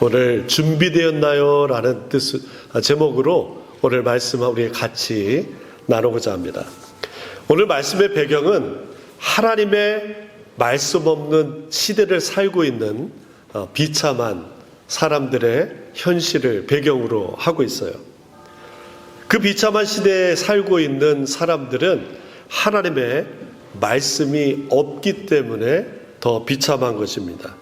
오늘 준비되었나요? 라는 제목으로 오늘 말씀을 우리 같이 나누고자 합니다. 오늘 말씀의 배경은 하나님의 말씀 없는 시대를 살고 있는 비참한 사람들의 현실을 배경으로 하고 있어요. 그 비참한 시대에 살고 있는 사람들은 하나님의 말씀이 없기 때문에 더 비참한 것입니다.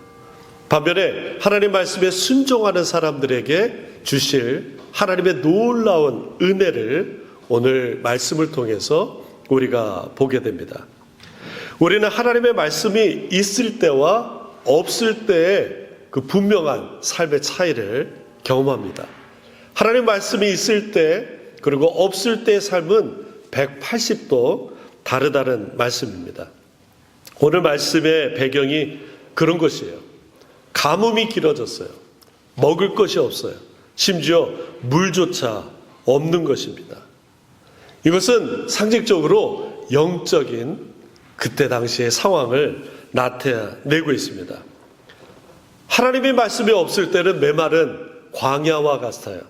반면에 하나님 말씀에 순종하는 사람들에게 주실 하나님의 놀라운 은혜를 오늘 말씀을 통해서 우리가 보게 됩니다. 우리는 하나님의 말씀이 있을 때와 없을 때의 그 분명한 삶의 차이를 경험합니다. 하나님 말씀이 있을 때 그리고 없을 때의 삶은 180도 다르다는 말씀입니다. 오늘 말씀의 배경이 그런 것이에요. 가뭄이 길어졌어요. 먹을 것이 없어요. 심지어 물조차 없는 것입니다. 이것은 상징적으로 영적인 그때 당시의 상황을 나타내고 있습니다. 하나님의 말씀이 없을 때는 메마른 광야와 같아요.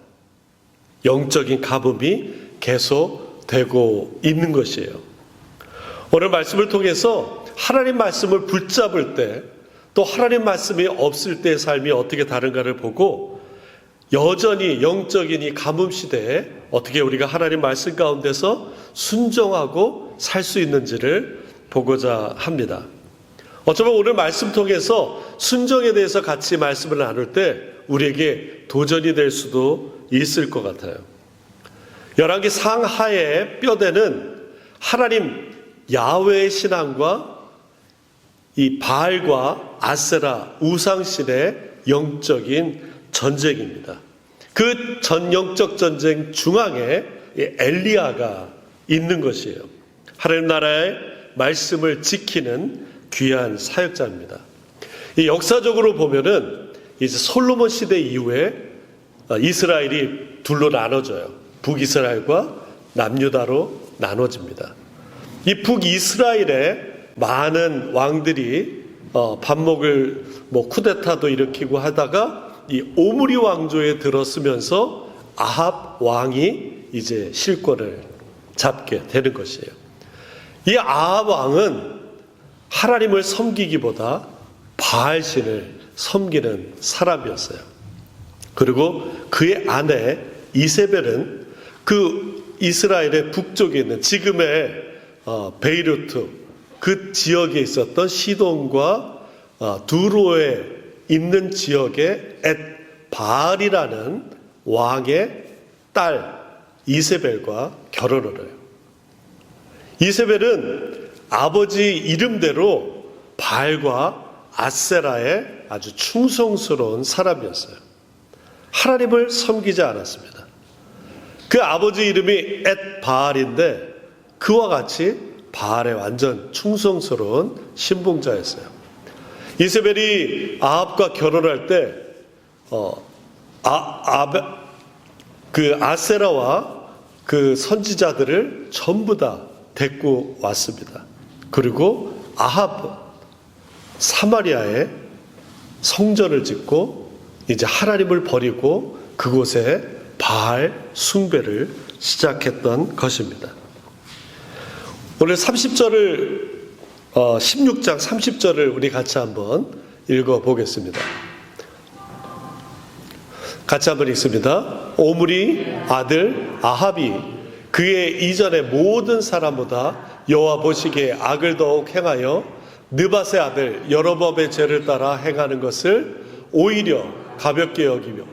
영적인 가뭄이 계속되고 있는 것이에요. 오늘 말씀을 통해서 하나님 말씀을 붙잡을 때 또 하나님 말씀이 없을 때의 삶이 어떻게 다른가를 보고 여전히 영적인 이 가뭄 시대에 어떻게 우리가 하나님 말씀 가운데서 순종하고 살 수 있는지를 보고자 합니다. 어쩌면 오늘 말씀 통해서 순종에 대해서 같이 말씀을 나눌 때 우리에게 도전이 될 수도 있을 것 같아요. 열왕기 상하의 뼈대는 하나님 야훼의 신앙과 이 바알과 아세라 우상신의 영적인 전쟁입니다. 그 전영적 전쟁 중앙에 엘리야가 있는 것이에요. 하나님 나라의 말씀을 지키는 귀한 사역자입니다. 이 역사적으로 보면은 이제 솔로몬 시대 이후에 이스라엘이 둘로 나눠져요. 북이스라엘과 남유다로 나눠집니다. 이 북이스라엘에 많은 왕들이 반목을 쿠데타도 일으키고 하다가 이 오므리 왕조에 들었으면서 아합 왕이 이제 실권을 잡게 되는 것이에요. 이 아합 왕은 하나님을 섬기기보다 바알신을 섬기는 사람이었어요. 그리고 그의 아내 이세벨은 그 이스라엘의 북쪽에 있는 지금의 베이루트 그 지역에 있었던 시돈과 두로에 있는 지역의 엣 바알이라는 왕의 딸 이세벨과 결혼을 해요. 이세벨은 아버지 이름대로 바알과 아세라의 아주 충성스러운 사람이었어요. 하나님을 섬기지 않았습니다. 그 아버지 이름이 엣 바알인데 그와 같이 바알에 완전 충성스러운 신봉자였어요. 이세벨이 아합과 결혼할 때 그 아세라와 그 선지자들을 전부 다 데리고 왔습니다. 그리고 아합은 사마리아에 성전을 짓고 이제 하나님을 버리고 그곳에 바알 숭배를 시작했던 것입니다. 오늘 30절을 16장 30절을 우리 같이 한번 읽어보겠습니다. 같이 한번 읽습니다. 오므리 아들 아합이 그의 이전의 모든 사람보다 여호와 보시기에 악을 더욱 행하여 느밧의 아들 여로보암의 죄를 따라 행하는 것을 오히려 가볍게 여기며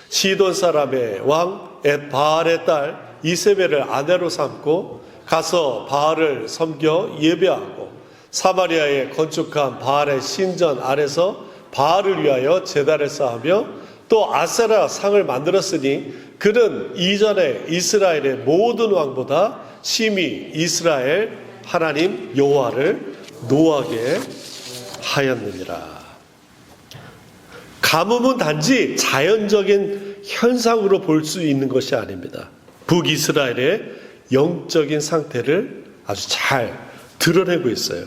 시돈 사람의 왕 엣 바알의 딸 이세벨을 아내로 삼고 가서 바알을 섬겨 예배하고 사마리아에 건축한 바알의 신전 안에서 바알을 위하여 제단을 쌓으며 또 아세라 상을 만들었으니 그는 이전에 이스라엘의 모든 왕보다 심히 이스라엘 하나님 여호와를 노하게 하였느니라. 가뭄은 단지 자연적인 현상으로 볼 수 있는 것이 아닙니다. 북이스라엘의 영적인 상태를 아주 잘 드러내고 있어요.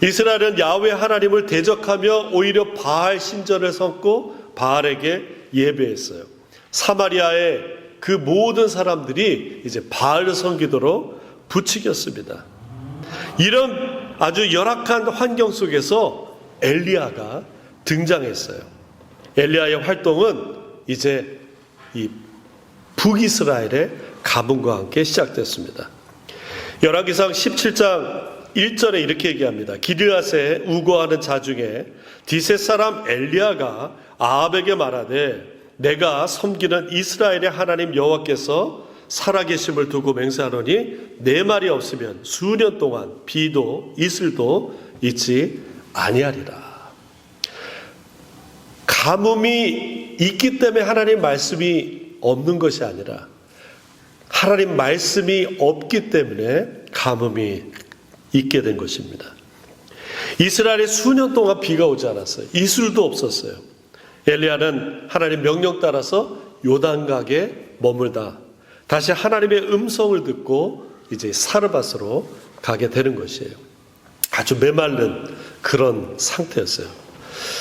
이스라엘은 야훼 하나님을 대적하며 오히려 바알 신전을 섬고 바알에게 예배했어요. 사마리아의 그 모든 사람들이 이제 바알을 섬기도록 부추겼습니다. 이런 아주 열악한 환경 속에서 엘리야가 등장했어요. 엘리야의 활동은 이제 이 북이스라엘의 가문과 함께 시작됐습니다. 열왕기상 17장 1절에 이렇게 얘기합니다. 기르앗에 우거하는 자 중에 디셋 사람 엘리야가 아합에게 말하되 내가 섬기는 이스라엘의 하나님 여호와께서 살아계심을 두고 맹세하노니 내 말이 없으면 수년 동안 비도 이슬도 있지 아니하리라. 가뭄이 있기 때문에 하나님 말씀이 없는 것이 아니라 하나님 말씀이 없기 때문에 가뭄이 있게 된 것입니다. 이스라엘에 수년 동안 비가 오지 않았어요. 이슬도 없었어요. 엘리야는 하나님 명령 따라서 요단강에 머물다 다시 하나님의 음성을 듣고 이제 사르밧으로 가게 되는 것이에요. 아주 메마른 그런 상태였어요.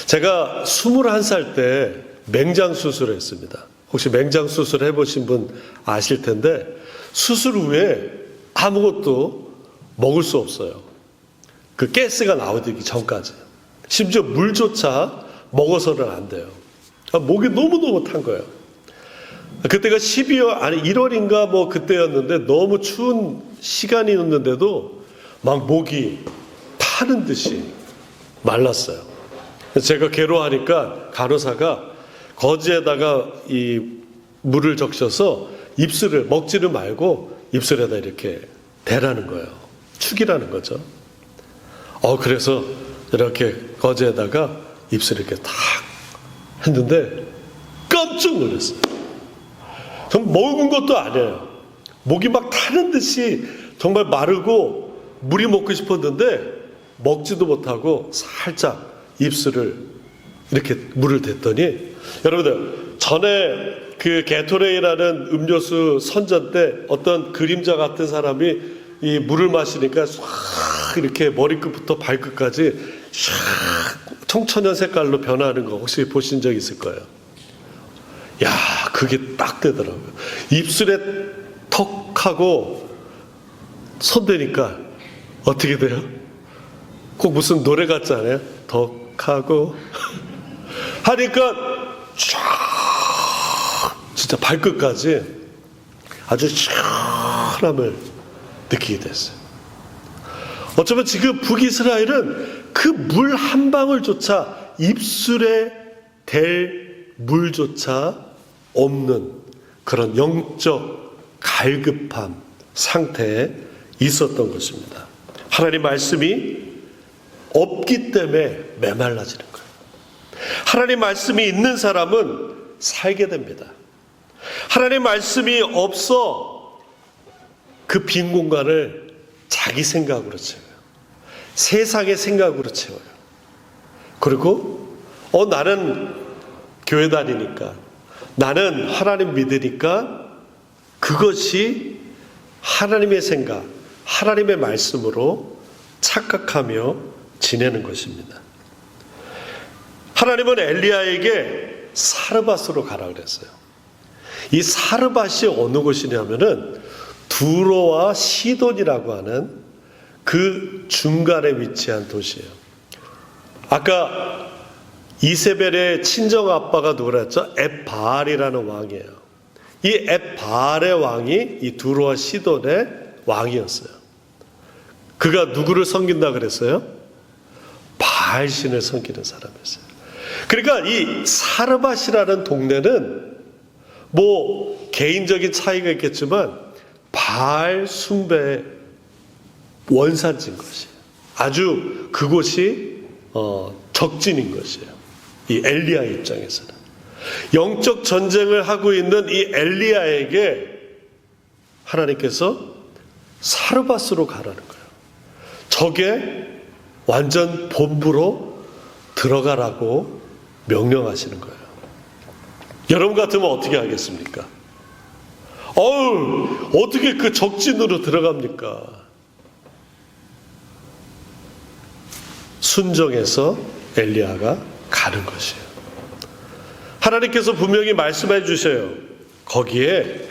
제가 21살 때 맹장 수술을 했습니다. 혹시 맹장 수술 해보신 분 아실 텐데 수술 후에 아무것도 먹을 수 없어요. 그 가스가 나오기 전까지. 심지어 물조차 먹어서는 안 돼요. 목이 너무너무 탄 거예요. 그때가 1월인가 뭐 그때였는데 너무 추운 시간이었는데도 막 목이 타는 듯이 말랐어요. 제가 괴로워하니까 간호사가 거즈에다가 이 물을 적셔서 입술을 먹지를 말고 입술에다 이렇게 대라는 거예요. 축이라는 거죠. 그래서 이렇게 거즈에다가 입술을 이렇게 탁 했는데 깜짝 놀랐어요. 전 먹은 것도 아니에요. 목이 막 타는 듯이 정말 마르고 물이 먹고 싶었는데 먹지도 못하고 살짝 입술을 이렇게 물을 댔더니 여러분들 전에 그 게토레이라는 음료수 선전 때 어떤 그림자 같은 사람이 이 물을 마시니까 싹 이렇게 머리끝부터 발끝까지 샥 청천연 색깔로 변하는 거 혹시 보신 적 있을 거예요. 야, 그게 딱 되더라고요. 입술에 턱 하고 손대니까 어떻게 돼요? 꼭 무슨 노래 같지 않아요? 턱 하고 하니까 쫙 진짜 발끝까지 아주 시원함을 느끼게 됐어요. 어쩌면 지금 북이스라엘은 그 물 한 방울조차 입술에 댈 물조차 없는 그런 영적 갈급함 상태에 있었던 것입니다. 하나님 말씀이 없기 때문에 메말라지는 거예요. 하나님 말씀이 있는 사람은 살게 됩니다. 하나님 말씀이 없어 그 빈 공간을 자기 생각으로 채워요. 세상의 생각으로 채워요. 그리고 나는 교회 다니니까 나는 하나님 믿으니까 그것이 하나님의 생각, 하나님의 말씀으로 착각하며 지내는 것입니다. 하나님은 엘리야에게 사르밧으로 가라 그랬어요. 이 사르밧이 어느 곳이냐면은 두로와 시돈이라고 하는 그 중간에 위치한 도시예요. 아까 이세벨의 친정 아빠가 누구랬죠? 엣바알이라는 왕이에요. 이 엣바알의 왕이 이 두로와 시돈의 왕이었어요. 그가 누구를 섬긴다 그랬어요? 바알신을 섬기는 사람이었어요. 그러니까 이 사르밧이라는 동네는 뭐 개인적인 차이가 있겠지만 바알 숭배의 원산지인 것이에요. 아주 그곳이 적진인 것이에요. 이 엘리야 입장에서는 영적 전쟁을 하고 있는 이 엘리야에게 하나님께서 사르밧으로 가라는 거예요. 적의 완전 본부로 들어가라고 명령하시는 거예요. 여러분 같으면 어떻게 하겠습니까? 어떻게 그 적진으로 들어갑니까? 순종해서 엘리야가 가는 것이에요. 하나님께서 분명히 말씀해 주셔요. 거기에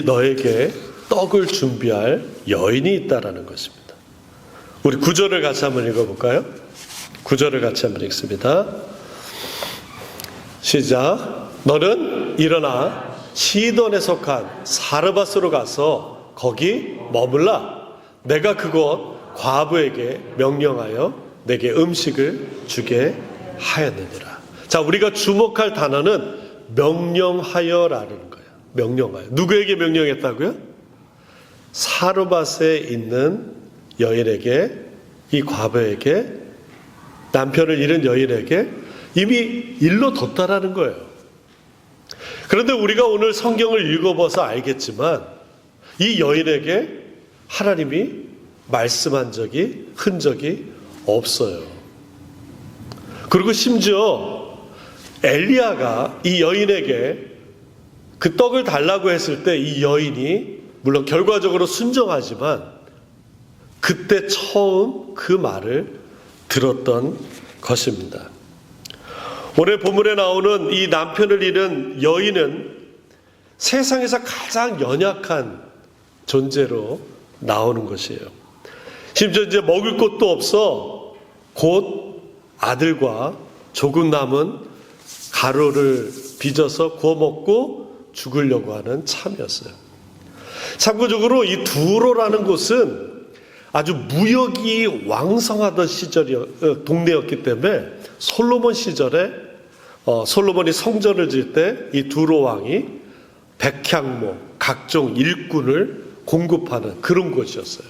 너에게 떡을 준비할 여인이 있다라는 것입니다. 우리 9절을 같이 한번 읽어볼까요? 9절을 같이 한번 읽습니다. 시작. 너는 일어나 시돈에 속한 사르밧으로 가서 거기 머물라. 내가 그곳 과부에게 명령하여 내게 음식을 주게 하였느니라. 자, 우리가 주목할 단어는 명령하여라는 거예요. 명령하여. 누구에게 명령했다고요? 사르밧에 있는 여인에게, 이 과부에게, 남편을 잃은 여인에게 이미 일러뒀다라는 거예요. 그런데 우리가 오늘 성경을 읽어봐서 알겠지만 이 여인에게 하나님이 말씀한 적이, 흔적이 없어요. 그리고 심지어 엘리야가 이 여인에게 그 떡을 달라고 했을 때 이 여인이 물론 결과적으로 순종하지만 그때 처음 그 말을 들었던 것입니다. 오늘 본문에 나오는 이 남편을 잃은 여인은 세상에서 가장 연약한 존재로 나오는 것이에요. 심지어 이제 먹을 것도 없어 곧 아들과 조금 남은 가루를 빚어서 구워 먹고 죽으려고 하는 참이었어요. 참고적으로 이 두로라는 곳은 아주 무역이 왕성하던 동네였기 때문에 솔로몬 시절에 솔로몬이 성전을 지을 때 이 두로 왕이 백향목, 각종 일꾼을 공급하는 그런 곳이었어요.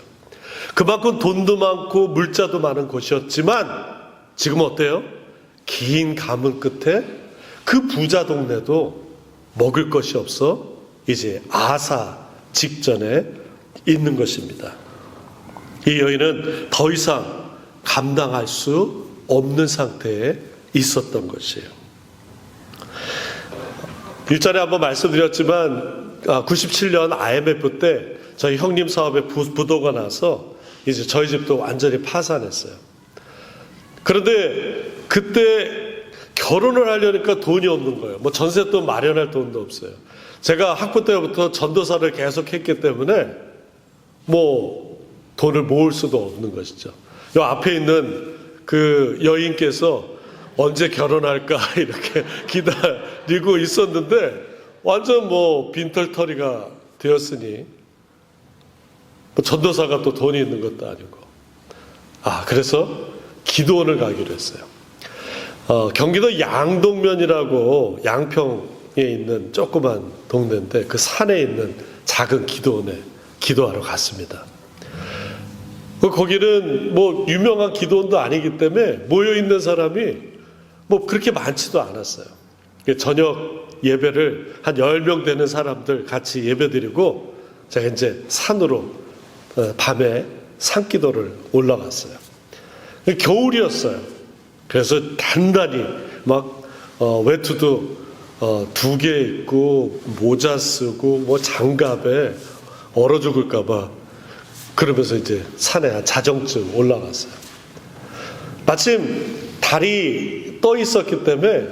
그만큼 돈도 많고 물자도 많은 곳이었지만 지금 어때요? 긴 가문 끝에 그 부자 동네도 먹을 것이 없어 이제 아사 직전에 있는 것입니다. 이 여인은 더 이상 감당할 수 없는 상태에 있었던 것이에요. 일전에 한번 말씀드렸지만 97년 IMF 때 저희 형님 사업에 부도가 나서 이제 저희 집도 완전히 파산했어요. 그런데 그때 결혼을 하려니까 돈이 없는 거예요. 뭐 전세돈 마련할 돈도 없어요. 제가 학부 때부터 전도사를 계속 했기 때문에 뭐 돈을 모을 수도 없는 것이죠. 요 앞에 있는 그 여인께서 언제 결혼할까 이렇게 기다리고 있었는데 완전 뭐 빈털터리가 되었으니 뭐 전도사가 또 돈이 있는 것도 아니고 그래서 기도원을 가기로 했어요. 경기도 양동면이라고 양평에 있는 조그만 동네인데 그 산에 있는 작은 기도원에 기도하러 갔습니다. 거기는 뭐 유명한 기도원도 아니기 때문에 모여있는 사람이 뭐 그렇게 많지도 않았어요. 저녁 예배를 한 10명 되는 사람들 같이 예배드리고 제가 이제 산으로 밤에 산기도를 올라갔어요. 겨울이었어요. 그래서 단단히 막 외투도 2개 입고 모자 쓰고 뭐 장갑에 얼어 죽을까봐 그러면서 이제 산에 자정쯤 올라갔어요. 마침 달이 떠 있었기 때문에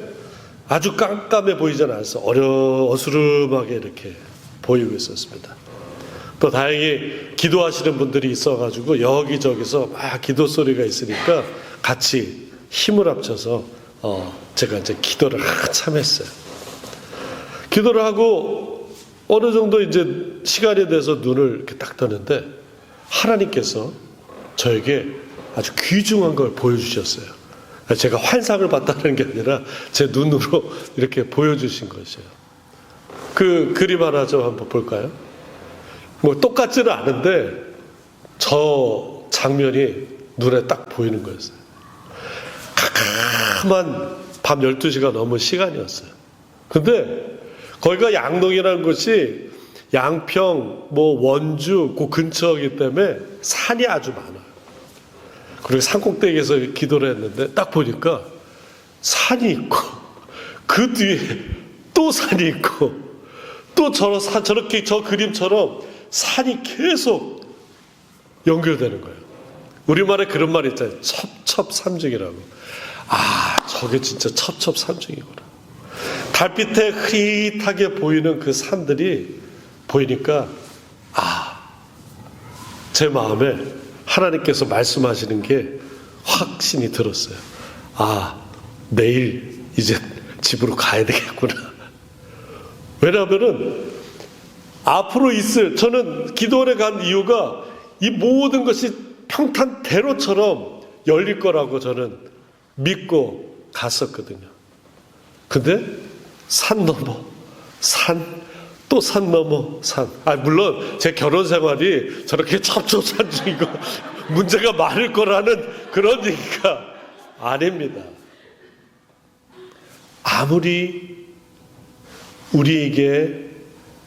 아주 깜깜해 보이지 않았어요. 어스름하게 이렇게 보이고 있었습니다. 또 다행히 기도하시는 분들이 있어가지고 여기저기서 막 기도 소리가 있으니까 같이 힘을 합쳐서 제가 이제 기도를 한참 했어요. 기도를 하고 어느 정도 이제 시간이 돼서 눈을 이렇게 딱 뜨는데 하나님께서 저에게 아주 귀중한 걸 보여주셨어요. 제가 환상을 봤다는 게 아니라 제 눈으로 이렇게 보여주신 것이에요. 그 그림 하나 좀 한번 볼까요? 뭐 똑같지는 않은데 저 장면이 눈에 딱 보이는 거였어요. 캄캄한 밤 12시가 넘은 시간이었어요. 근데 거기가 양동이라는 곳이 양평, 뭐 원주 그 근처이기 때문에 산이 아주 많아요. 그리고 산꼭대기에서 기도를 했는데 딱 보니까 산이 있고 그 뒤에 또 산이 있고 또 저렇게 저 그림처럼 산이 계속 연결되는 거예요. 우리말에 그런 말 있잖아요. 첩첩산중이라고. 저게 진짜 첩첩산중이구나. 달빛에 흐릿하게 보이는 그 산들이 보이니까 제 마음에 하나님께서 말씀하시는 게 확신이 들었어요. 내일 이제 집으로 가야 되겠구나. 왜냐하면은 앞으로 저는 기도원에 간 이유가 이 모든 것이 평탄대로처럼 열릴 거라고 저는 믿고 갔었거든요. 근데 산 넘어 산, 또 산 넘어 산. 물론 제 결혼 생활이 저렇게 첩첩산중이고 문제가 많을 거라는 그런 얘기가 아닙니다. 아무리 우리에게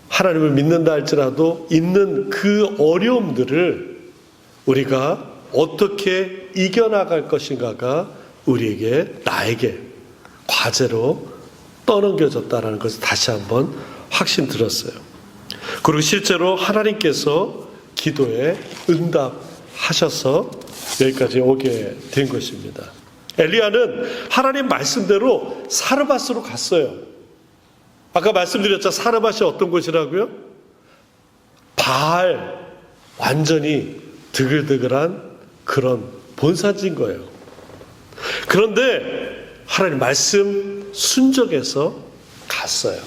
하나님을 믿는다 할지라도 있는 그 어려움들을 우리가 어떻게 이겨나갈 것인가가 나에게 과제로 떠넘겨졌다는 것을 다시 한번 확신 들었어요. 그리고 실제로 하나님께서 기도에 응답하셔서 여기까지 오게 된 것입니다. 엘리야는 하나님 말씀대로 사르밧으로 갔어요. 아까 말씀드렸죠. 사르밧이 어떤 곳이라고요? 바알 완전히 드글드글한 그런 본산지인 거예요. 그런데 하나님 말씀 순적해서 갔어요.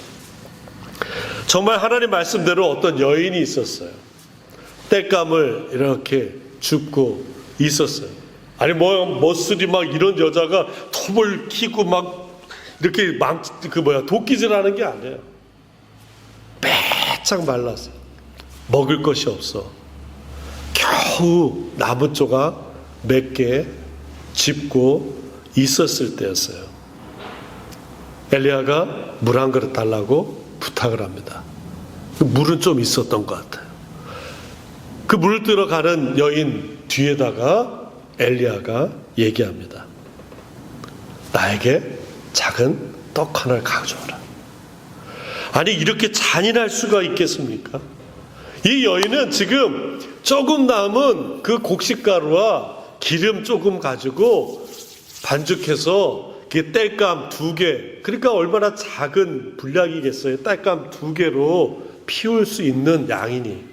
정말 하나님 말씀대로 어떤 여인이 있었어요. 땔감을 이렇게 줍고 있었어요. 멋술이 막 이런 여자가 톱을 키고 막 이렇게 도끼질하는 게 아니에요. 빼짝 말랐어요. 먹을 것이 없어. 겨우 나무 조각 몇 개 짚고 있었을 때였어요. 엘리야가 물 한 그릇 달라고 부탁을 합니다. 물은 좀 있었던 것 같아요. 그 물을 뜨러 가는 여인 뒤에다가 엘리야가 얘기합니다. 나에게 작은 떡 하나를 가져오라. 이렇게 잔인할 수가 있겠습니까? 이 여인은 지금 조금 남은 그 곡식가루와 기름 조금 가지고 반죽해서 땔감 2개, 그러니까 얼마나 작은 분량이겠어요. 땔감 2개로 피울 수 있는 양이니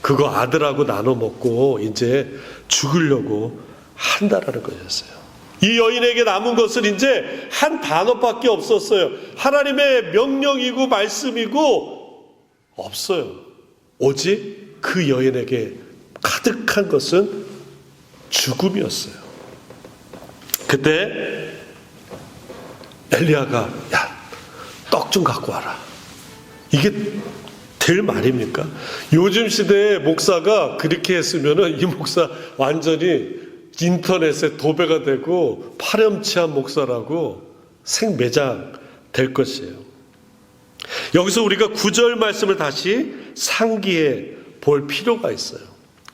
그거 아들하고 나눠 먹고 이제 죽으려고 한다라는 거였어요. 이 여인에게 남은 것은 이제 한 단어밖에 없었어요. 하나님의 명령이고 말씀이고 없어요. 오직 그 여인에게 가득한 것은 죽음이었어요. 그때 엘리야가 떡 좀 갖고 와라. 이게 될 말입니까? 요즘 시대에 목사가 그렇게 했으면은 이 목사 완전히 인터넷에 도배가 되고 파렴치한 목사라고 생매장 될 것이에요. 여기서 우리가 9절 말씀을 다시 상기해 볼 필요가 있어요.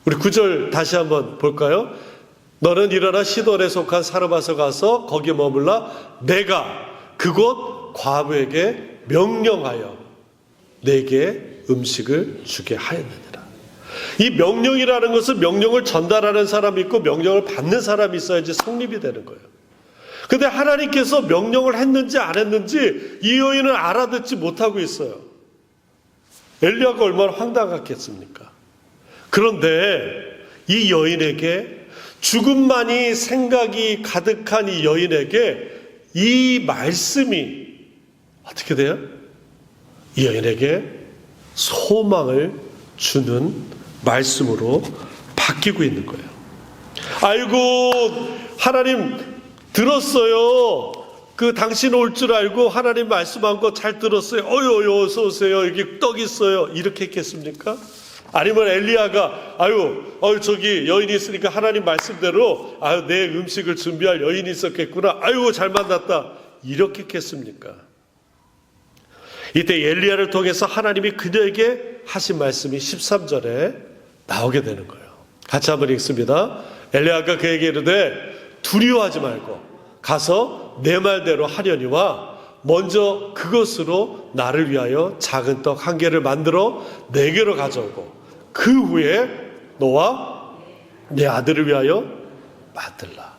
우리 9절 다시 한번 볼까요? 너는 일어나 시돈에 속한 사르밧에 가서 거기에 머물라. 내가 그곳 과부에게 명령하여 내게 음식을 주게 하였느니라. 이 명령이라는 것은 명령을 전달하는 사람이 있고 명령을 받는 사람이 있어야지 성립이 되는 거예요. 근데 하나님께서 명령을 했는지 안 했는지 이 여인은 알아듣지 못하고 있어요. 엘리야가 얼마나 황당했겠습니까? 그런데 이 여인에게, 죽음만이 생각이 가득한 이 여인에게 이 말씀이 어떻게 돼요? 이 여인에게 소망을 주는 말씀으로 바뀌고 있는 거예요. 아이고, 하나님 들었어요. 당신 올 줄 알고 하나님 말씀한 거 잘 들었어요. 어여 어서 오세요. 여기 떡 있어요. 이렇게 했겠습니까? 아니면 엘리야가 저기 여인이 있으니까 하나님 말씀대로 내 음식을 준비할 여인이 있었겠구나. 잘 만났다. 이렇게 했겠습니까? 이때 엘리야를 통해서 하나님이 그녀에게 하신 말씀이 13절에 나오게 되는 거예요. 같이 한번 읽습니다. 엘리야가 그에게 이르되 두려워하지 말고 가서 내 말대로 하려니와 먼저 그것으로 나를 위하여 작은 떡 1개를 만들어 내게로 가져오고 그 후에 너와 내 아들을 위하여 만들라.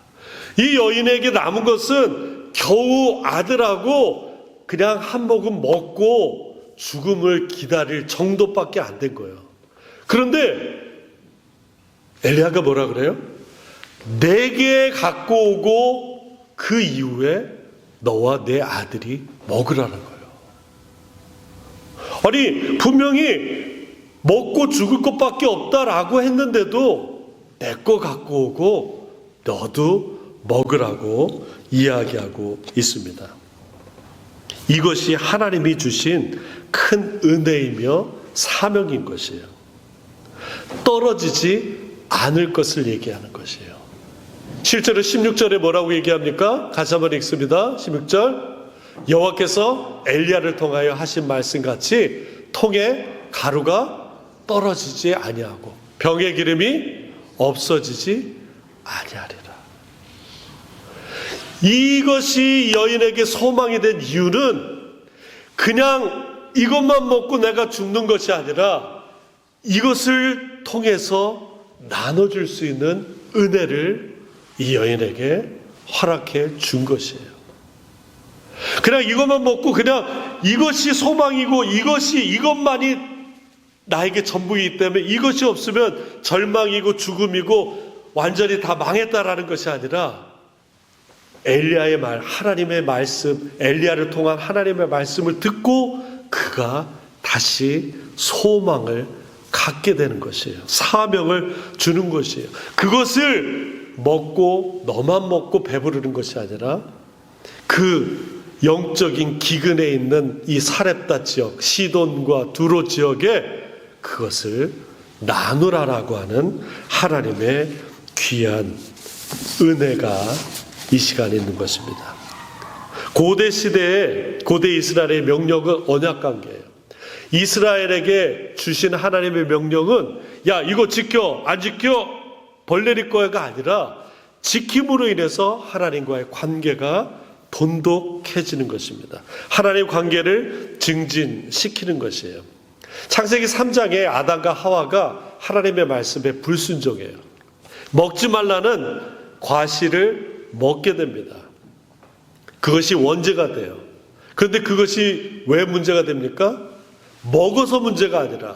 이 여인에게 남은 것은 겨우 아들하고 그냥 한 모금 먹고 죽음을 기다릴 정도밖에 안 된 거예요. 그런데 엘리야가 뭐라 그래요? 내게 갖고 오고 그 이후에 너와 내 아들이 먹으라는 거예요. 아니, 분명히 먹고 죽을 것밖에 없다라고 했는데도 내 거 갖고 오고 너도 먹으라고 이야기하고 있습니다. 이것이 하나님이 주신 큰 은혜이며 사명인 것이에요. 떨어지지 않을 것을 얘기하는 것이에요. 실제로 16절에 뭐라고 얘기합니까? 같이 한번 읽습니다. 16절. 여호와께서 엘리야를 통하여 하신 말씀같이 통에 가루가 떨어지지 아니하고 병의 기름이 없어지지 아니하리라. 이것이 여인에게 소망이 된 이유는 그냥 이것만 먹고 내가 죽는 것이 아니라 이것을 통해서 나눠줄 수 있는 은혜를 이 여인에게 허락해 준 것이에요. 그냥 이것만 먹고 그냥 이것이 소망이고 이것만이 나에게 전부이기 때문에 이것이 없으면 절망이고 죽음이고 완전히 다 망했다라는 것이 아니라 엘리야의 말, 하나님의 말씀, 엘리야를 통한 하나님의 말씀을 듣고 그가 다시 소망을 갖게 되는 것이에요. 사명을 주는 것이에요. 그것을 먹고 너만 먹고 배부르는 것이 아니라 그 영적인 기근에 있는 이 사렙다 지역, 시돈과 두로 지역에 그것을 나누라라고 하는 하나님의 귀한 은혜가 이 시간에 있는 것입니다. 고대 시대에 고대 이스라엘의 명령은 언약관계예요. 이스라엘에게 주신 하나님의 명령은 야 이거 지켜 안 지켜 벌 내릴 거야가 아니라 지킴으로 인해서 하나님과의 관계가 돈독해지는 것입니다. 하나님 관계를 증진시키는 것이에요. 창세기 3장에 아담과 하와가 하나님의 말씀에 불순종해요. 먹지 말라는 과실을 먹게 됩니다. 그것이 원죄가 돼요. 그런데 그것이 왜 문제가 됩니까? 먹어서 문제가 아니라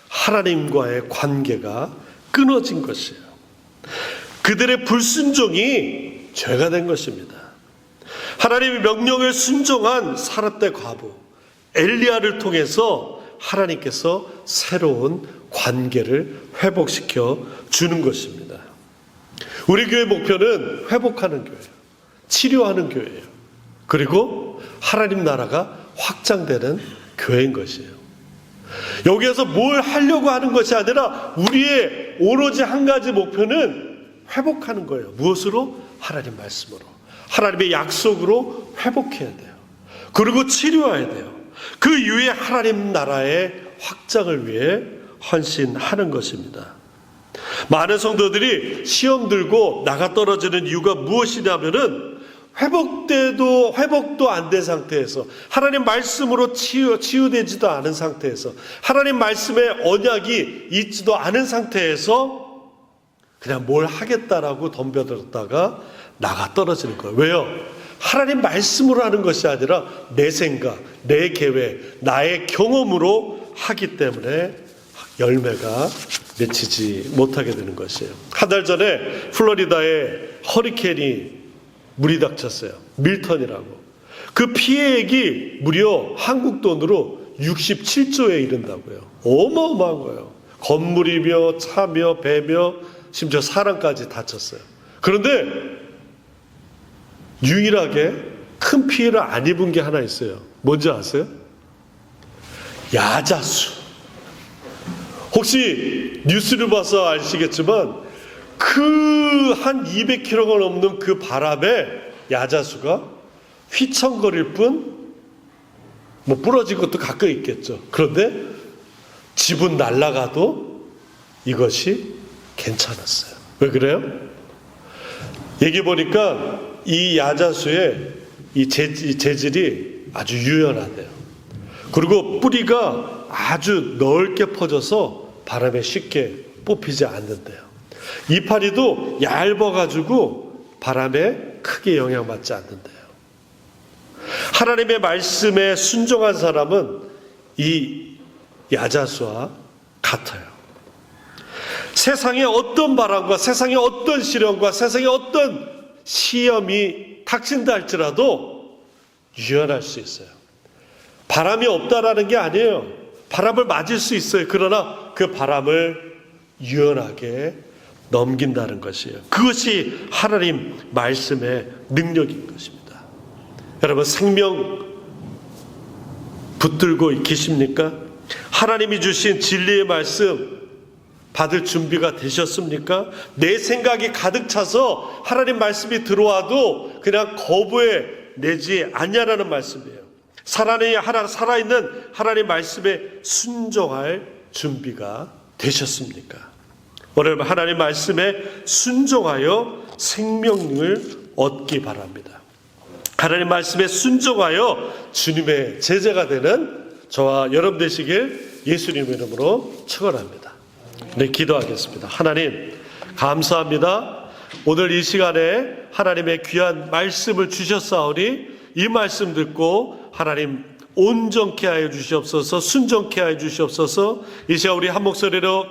하나님과의 관계가 끊어진 것이에요. 그들의 불순종이 죄가 된 것입니다. 하나님의 명령을 순종한 사렙다 과부 엘리야를 통해서 하나님께서 새로운 관계를 회복시켜 주는 것입니다. 우리 교회 목표는 회복하는 교회예요. 치료하는 교회예요. 그리고 하나님 나라가 확장되는 교회인 것이에요. 여기에서 뭘 하려고 하는 것이 아니라 우리의 오로지 한 가지 목표는 회복하는 거예요. 무엇으로? 하나님 말씀으로. 하나님의 약속으로 회복해야 돼요. 그리고 치료해야 돼요. 그 이후에 하나님 나라의 확장을 위해 헌신하는 것입니다. 많은 성도들이 시험 들고 나가 떨어지는 이유가 무엇이냐면은 회복도 안 된 상태에서 하나님 말씀으로 치유되지도 않은 상태에서 하나님 말씀의 언약이 있지도 않은 상태에서 그냥 뭘 하겠다라고 덤벼들었다가 나가 떨어지는 거예요. 왜요? 하나님 말씀으로 하는 것이 아니라 내 생각, 내 계획, 나의 경험으로 하기 때문에 열매가 맺히지 못하게 되는 것이에요. 한 달 전에 플로리다에 허리케인이 물이 닥쳤어요. 밀턴이라고. 그 피해액이 무려 한국 돈으로 67조에 이른다고요. 어마어마한 거예요. 건물이며 차며 배며 심지어 사람까지 다쳤어요. 그런데 유일하게 큰 피해를 안 입은 게 하나 있어요. 뭔지 아세요? 야자수. 혹시 뉴스를 봐서 아시겠지만 그 한 200km가 넘는 그 바람에 야자수가 휘청거릴 뿐 뭐 부러진 것도 가끔 있겠죠. 그런데 집은 날아가도 이것이 괜찮았어요. 왜 그래요? 얘기해 보니까 이 야자수의 이 재질이 아주 유연하대요. 그리고 뿌리가 아주 넓게 퍼져서 바람에 쉽게 뽑히지 않는데요. 이파리도 얇아가지고 바람에 크게 영향받지 않는데요. 하나님의 말씀에 순종한 사람은 이 야자수와 같아요. 세상의 어떤 바람과 세상의 어떤 시련과 세상의 어떤 시험이 닥친다 할지라도 유연할 수 있어요. 바람이 없다라는 게 아니에요. 바람을 맞을 수 있어요. 그러나 그 바람을 유연하게 넘긴다는 것이에요. 그것이 하나님 말씀의 능력인 것입니다. 여러분, 생명 붙들고 계십니까? 하나님이 주신 진리의 말씀 받을 준비가 되셨습니까? 내 생각이 가득 차서 하나님 말씀이 들어와도 그냥 거부해 내지 않냐라는 말씀이에요. 살아있는 하나님 말씀에 순종할 준비가 되셨습니까? 오늘 하나님 말씀에 순종하여 생명을 얻기 바랍니다. 하나님 말씀에 순종하여 주님의 제자가 되는 저와 여러분 되시길 예수님 이름으로 축원합니다. 네, 기도하겠습니다. 하나님 감사합니다. 오늘 이 시간에 하나님의 귀한 말씀을 주셨사오니 이 말씀 듣고 하나님 온전케 하여 주시옵소서, 순종케 하여 주시옵소서. 이 시간 우리 한 목소리로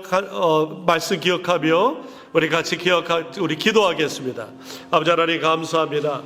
말씀 기억하며 우리 같이 우리 기도하겠습니다. 아버지 하나님 감사합니다.